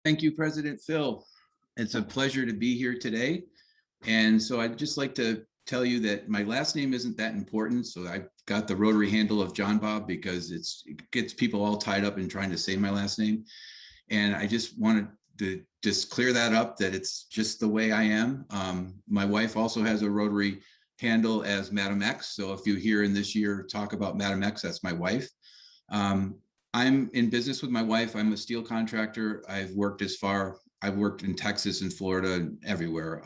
Thank you, President Phil. It's a pleasure to be here today. And so I'd just like to tell you that my last name isn't that important. So I got the Rotary handle of John Bob because it gets people all tied up in trying to say my last name. And I just wanted to just clear that up, that it's just the way I am. My wife also has a Rotary handle as Madam X. So if you hear in this year talk about Madam X, that's my wife. I'm in business with my wife. I'm a steel contractor. I've worked in Texas and Florida and everywhere.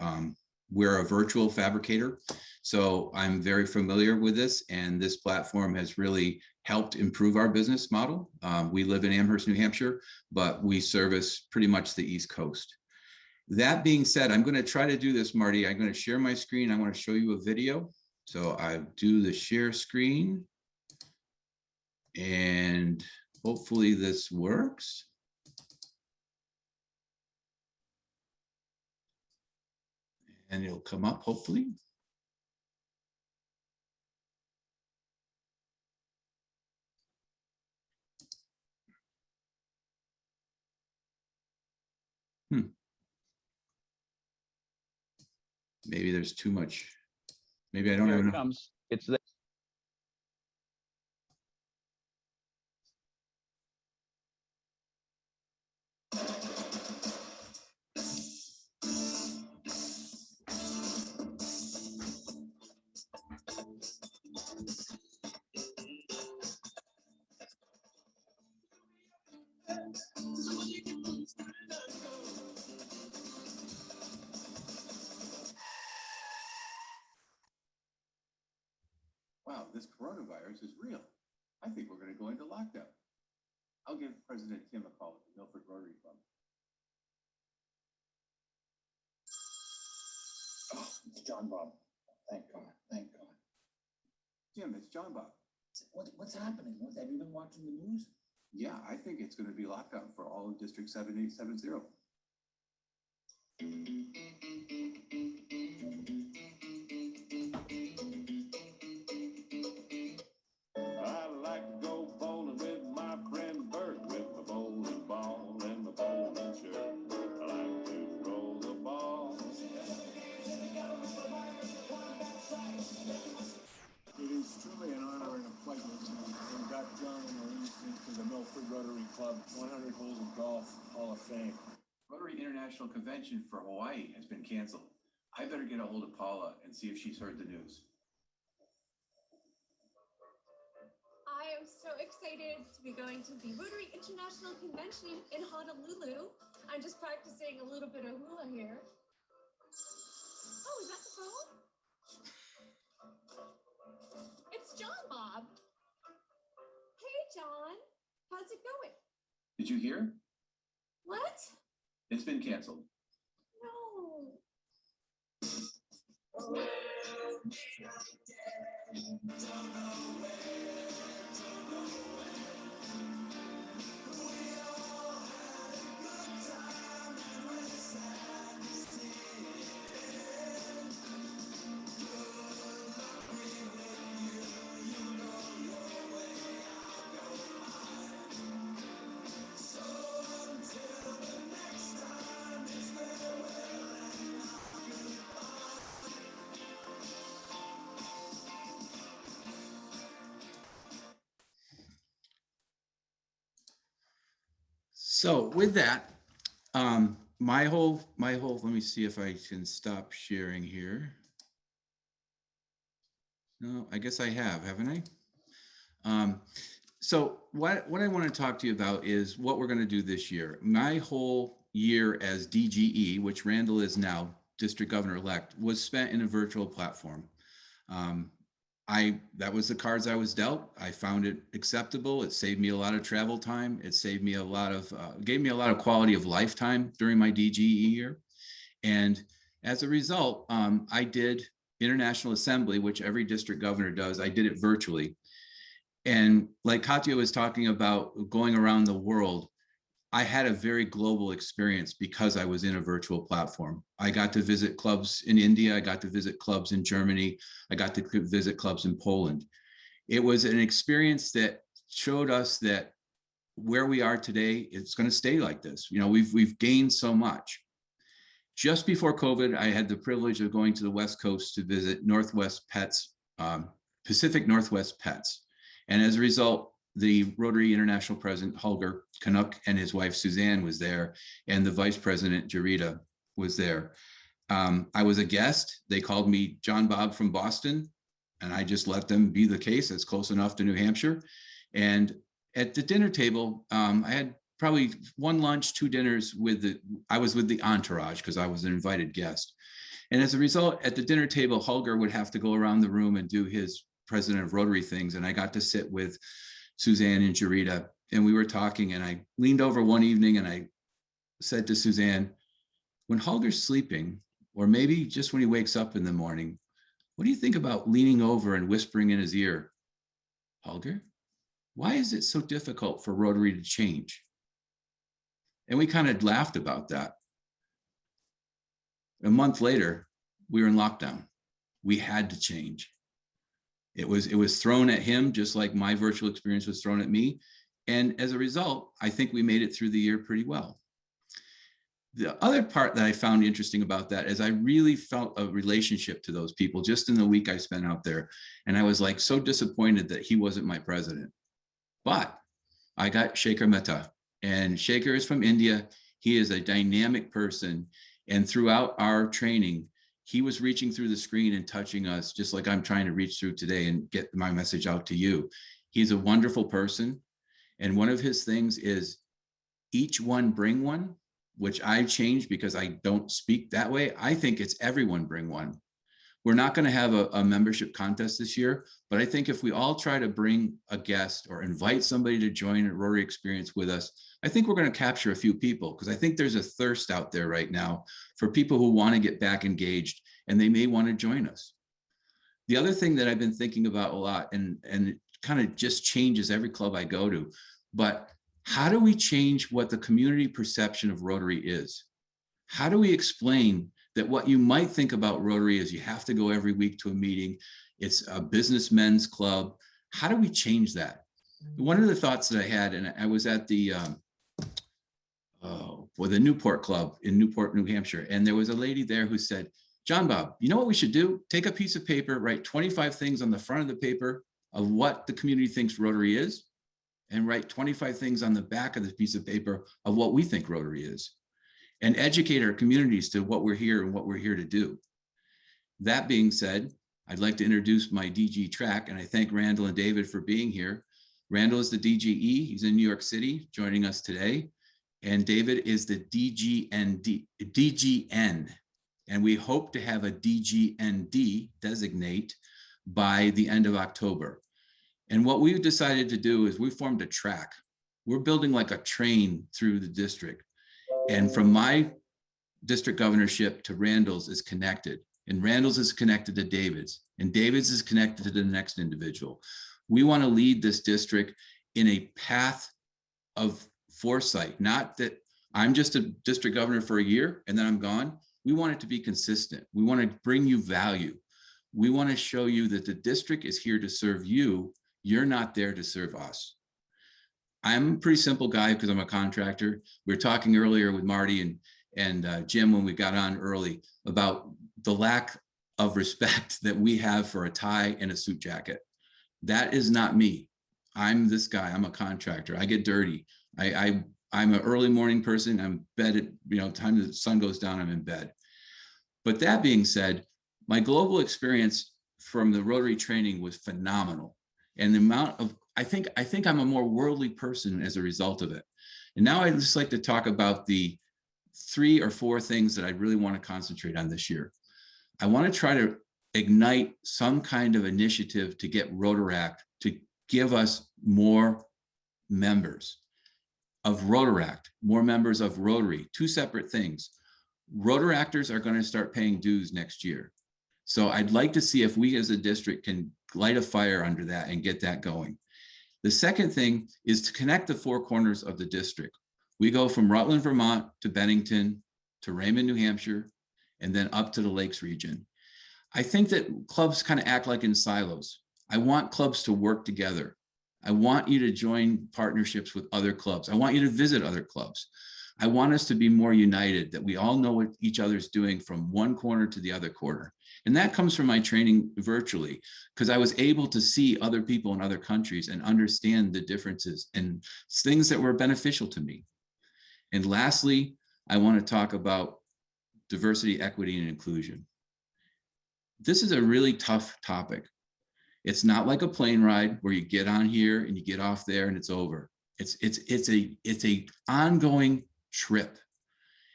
We're a virtual fabricator, so I'm very familiar with this, and this platform has really helped improve our business model. We live in Amherst, New Hampshire, but we service pretty much the East Coast. That being said, I'm going to try to do this, Marty. I'm going to share my screen. I want to show you a video. So I do the share screen, and hopefully this works. And it'll come up, hopefully. Maybe there's too much. Maybe I don't Here have it enough. comes. It's there. Wow, this coronavirus is real. I think we're going to go into lockdown. I'll give President Tim a call at the Milford Rotary Club. Oh, it's John Bob. Thank God. Thank God. Jim, it's John Bob. What's happening? Have you been watching the news? Yeah, I think it's going to be lockdown for all of District 7870. I like to go bowling with my friend Bert, with my bowling ball and my bowling shirt. I like to roll the ball. It is truly an honor and a pleasure to induct John and Elise into the Milford Rotary Club 100 Holes of Golf Hall of Fame. Rotary International Convention for Hawaii has been canceled. I better get a hold of Paula and see if she's heard the news. I am so excited to be going to the Rotary International Convention in Honolulu. I'm just practicing a little bit of hula here. Oh, is that the phone? It's John Bob. Hey, John. How's it going? Did you hear? What? It's been canceled. No. So with that, my whole, let me see if I can stop sharing here. No, I guess I have, haven't I? So what I want to talk to you about is what we're going to do this year. My whole year as DGE, which Randall is now, District Governor-elect, was spent in a virtual platform. That was the cards I was dealt. I found it acceptable. It saved me a lot of travel time. It saved me a lot of, gave me a lot of quality of life time during my DGE year. And as a result, I did International Assembly, which every district governor does. I did it virtually. And like Katya was talking about going around the world, I had a very global experience because I was in a virtual platform. I got to visit clubs in India. I got to visit clubs in Germany. I got to visit clubs in Poland. It was an experience that showed us that where we are today, it's going to stay like this. You know, we've gained so much. Just before COVID, I had the privilege of going to the West Coast to visit Northwest Pets, Pacific Northwest Pets. And as a result, the Rotary International President, Holger Canuck, and his wife, Suzanne, was there, and the Vice President, Jarita, was there. I was a guest. They called me John Bob from Boston, and I just let them be the case. It's close enough to New Hampshire. And at the dinner table, I had probably one lunch, two dinners I was with the entourage because I was an invited guest. And as a result, at the dinner table, Holger would have to go around the room and do his president of Rotary things. And I got to sit with Suzanne and Jarita, and we were talking, and I leaned over one evening and I said to Suzanne, when Holger's sleeping, or maybe just when he wakes up in the morning, what do you think about leaning over and whispering in his ear, Holger, why is it so difficult for Rotary to change? And we kind of laughed about that. A month later, we were in lockdown. We had to change. It was thrown at him, just like my virtual experience was thrown at me. And as a result, I think we made it through the year pretty well. The other part that I found interesting about that is I really felt a relationship to those people just in the week I spent out there. And I was like so disappointed that he wasn't my president. But I got Shekhar Mehta, and Shekhar is from India. He is a dynamic person. And throughout our training, he was reaching through the screen and touching us, just like I'm trying to reach through today and get my message out to you. He's a wonderful person. And one of his things is each one bring one, which I changed because I don't speak that way. I think it's everyone bring one. We're not going to have a membership contest this year, but I think if we all try to bring a guest or invite somebody to join a Rotary experience with us, I think we're going to capture a few people, because I think there's a thirst out there right now for people who want to get back engaged, and they may want to join us. The other thing that I've been thinking about a lot, and it kind of just changes every club I go to, but how do we change what the community perception of Rotary is? How do we explain that what you might think about Rotary is you have to go every week to a meeting, it's a businessmen's club? How do we change that? One of the thoughts that I had, and I was at the Newport Club in Newport, New Hampshire, and there was a lady there who said, John Bob, you know what we should do? Take a piece of paper, write 25 things on the front of the paper of what the community thinks Rotary is, and write 25 things on the back of the piece of paper of what we think Rotary is, and educate our communities to what we're here and what we're here to do. That being said, I'd like to introduce my DG track, and I thank Randall and David for being here. Randall is the DGE, he's in New York City joining us today. And David is the DGN, and we hope to have a DGND designate by the end of October. And what we've decided to do is we formed a track. We're building like a train through the district. And from my district governorship to Randall's is connected, and Randall's is connected to David's, and David's is connected to the next individual. We want to lead this district in a path of foresight, not that I'm just a district governor for a year and then I'm gone. We want it to be consistent. We want to bring you value. We want to show you that the district is here to serve you. You're not there to serve us. I'm a pretty simple guy because I'm a contractor. We were talking earlier with Marty and Jim when we got on early about the lack of respect that we have for a tie and a suit jacket. That is not me. I'm this guy. I'm a contractor. I get dirty. I'm an early morning person. I'm bed at, time the sun goes down, I'm in bed. But that being said, my global experience from the Rotary training was phenomenal. And the amount of, I think I'm a more worldly person as a result of it. And now I'd just like to talk about the 3 or 4 things that I really want to concentrate on this year. I want to try to ignite some kind of initiative to get Rotaract to give us more members of Rotaract, more members of Rotary, 2 separate things. Rotaractors are going to start paying dues next year. So I'd like to see if we as a district can light a fire under that and get that going. The second thing is to connect the 4 corners of the district. We go from Rutland, Vermont to Bennington, to Raymond, New Hampshire, and then up to the Lakes region. I think that clubs kind of act like in silos. I want clubs to work together. I want you to join partnerships with other clubs. I want you to visit other clubs. I want us to be more united, that we all know what each other's doing from one corner to the other corner. And that comes from my training virtually, because I was able to see other people in other countries and understand the differences and things that were beneficial to me. And lastly, I want to talk about diversity, equity, and inclusion. This is a really tough topic. It's not like a plane ride where you get on here and you get off there and it's over. It's a ongoing trip.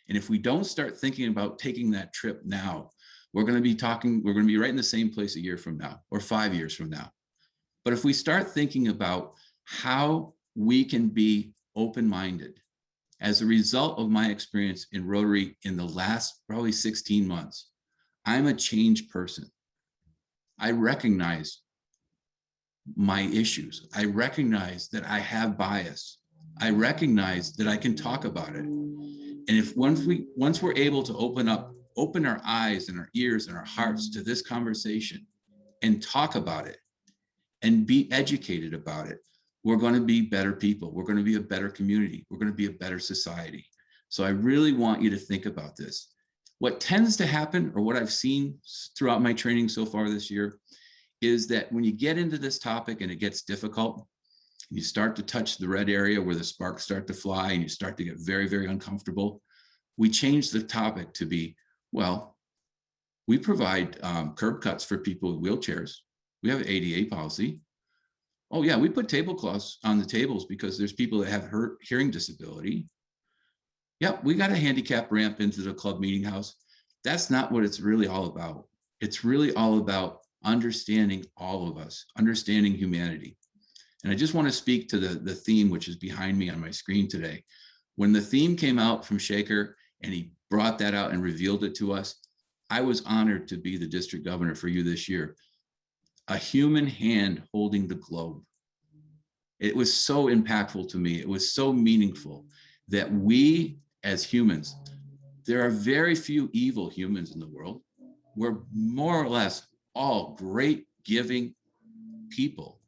And if we don't start thinking about taking that trip now, we're going to be right in the same place a year from now or 5 years from now. But if we start thinking about how we can be open-minded, as a result of my experience in Rotary in the last probably 16 months, I'm a changed person. I recognize my issues. I recognize that I have bias. I recognize that I can talk about it. And if once we're able to open our eyes and our ears and our hearts to this conversation and talk about it and be educated about it, we're going to be better people. We're going to be a better community. We're going to be a better society. So I really want you to think about this. What tends to happen, or what I've seen throughout my training so far this year, is that when you get into this topic and it gets difficult, you start to touch the red area where the sparks start to fly and you start to get very, very uncomfortable. We change the topic to be, well, we provide curb cuts for people with wheelchairs. We have an ADA policy. Oh yeah, we put tablecloths on the tables because there's people that have hearing disability. Yep, we got a handicap ramp into the club meeting house. That's not what it's really all about. It's really all about understanding all of us, understanding humanity. And I just want to speak to the theme, which is behind me on my screen today. When the theme came out from Shaker and he brought that out and revealed it to us, I was honored to be the district governor for you this year. A human hand holding the globe. It was so impactful to me. It was so meaningful that we as humans, there are very few evil humans in the world. We're more or less all great, giving people.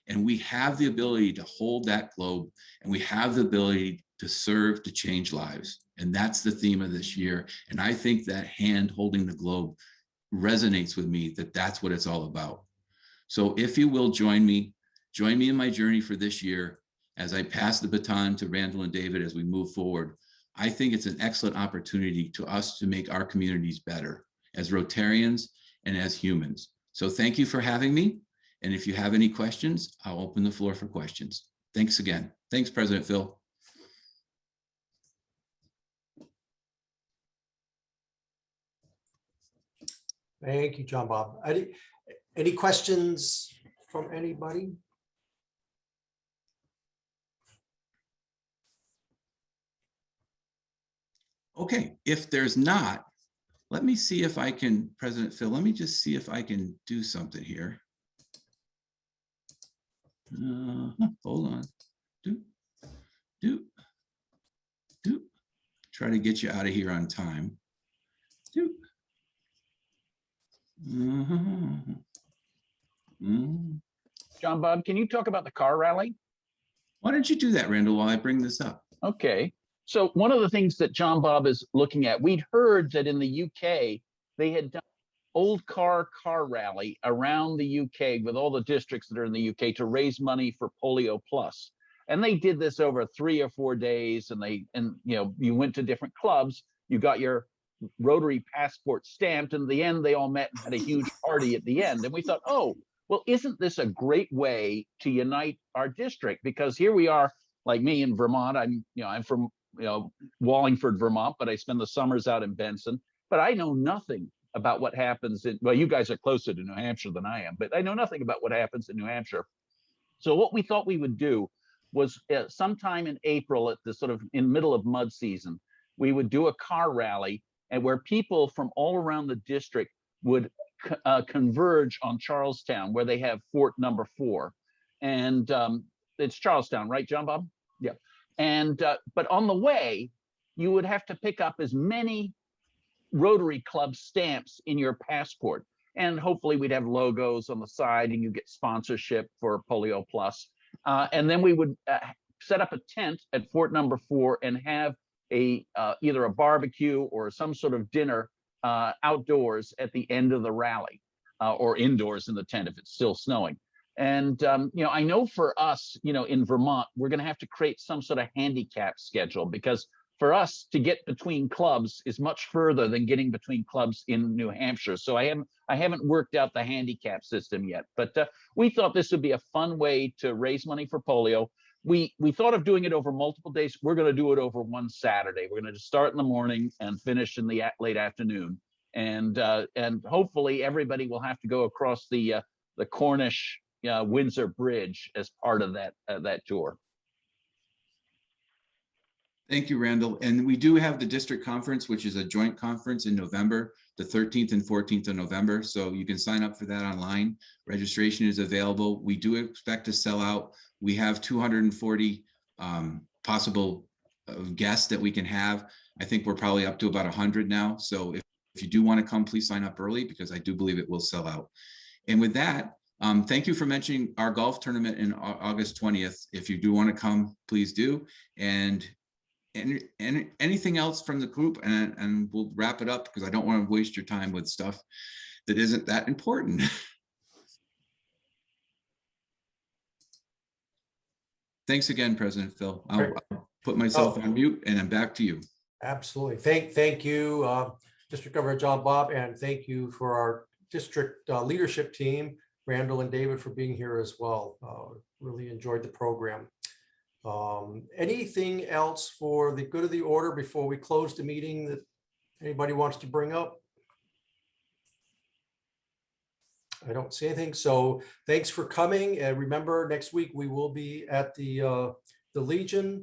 And we have the ability to hold that globe, and we have the ability to serve, to change lives. And that's the theme of this year. And I think that hand holding the globe resonates with me, that that's what it's all about. So if you will join me in my journey for this year, as I pass the baton to Randall and David as we move forward. I think it's an excellent opportunity to us to make our communities better as Rotarians and as humans. So thank you for having me. And if you have any questions, I'll open the floor for questions. Thanks again. Thanks, President Phil. Thank you, John Bob. Any questions from anybody? Okay, if there's not, let me see if I can, President Phil, let me just see if I can do something here. Hold on. Try to get you out of here on time. John Bob, can you talk about the car rally? Why don't you do that, Randall, while I bring this up? Okay. So one of the things that John Bob is looking at, we'd heard that in the UK, they had done old car rally around the UK with all the districts that are in the UK to raise money for Polio Plus. And they did this over 3 or 4 days, and you know, you went to different clubs, you got your Rotary passport stamped, and in the end, they all met and had a huge party at the end. And we thought, oh, well, isn't this a great way to unite our district? Because here we are, like me in Vermont, I'm from Wallingford, Vermont, but I spend the summers out in Benson. But I know nothing about what happens in, well, you guys are closer to New Hampshire than I am, but I know nothing about what happens in New Hampshire. So what we thought we would do was sometime in April, at the sort of in middle of mud season, we would do a car rally, and where people from all around the district would converge on Charlestown, where they have Fort number 4. And it's Charlestown, right, John Bob? Yeah. And but on the way, you would have to pick up as many Rotary Club stamps in your passport. And hopefully we'd have logos on the side, and you get sponsorship for Polio Plus. And then we would set up a tent at Fort Number 4 and have a either a barbecue or some sort of dinner outdoors at the end of the rally, or indoors in the tent if it's still snowing. And I know for us, in Vermont, we're going to have to create some sort of handicap schedule, because for us to get between clubs is much further than getting between clubs in New Hampshire. So I haven't worked out the handicap system yet, but we thought this would be a fun way to raise money for polio. We thought of doing it over multiple days. We're going to do it over one Saturday. We're going to just start in the morning and finish in the late afternoon, and hopefully everybody will have to go across the Cornish Windsor Bridge as part of that tour. Thank you, Randall. And we do have the district conference, which is a joint conference in November, the 13th and 14th of November. So you can sign up for that online. Registration is available. We do expect to sell out. We have 240 possible guests that we can have. I think we're probably up to about 100 now. So if you do want to come, please sign up early, because I do believe it will sell out. And with that, thank you for mentioning our golf tournament in August 20th. If you do want to come, please do. And anything else from the group, and we'll wrap it up, because I don't want to waste your time with stuff that isn't that important. Thanks again, President Phil. I'll put myself on mute, and I'm back to you. Absolutely. Thank you, District Governor John Bob, and thank you for our district leadership team, Randall and David, for being here as well. Really enjoyed the program. Anything else for the good of the order before we close the meeting that anybody wants to bring up? I don't see anything. So thanks for coming. And remember, next week we will be at the Legion.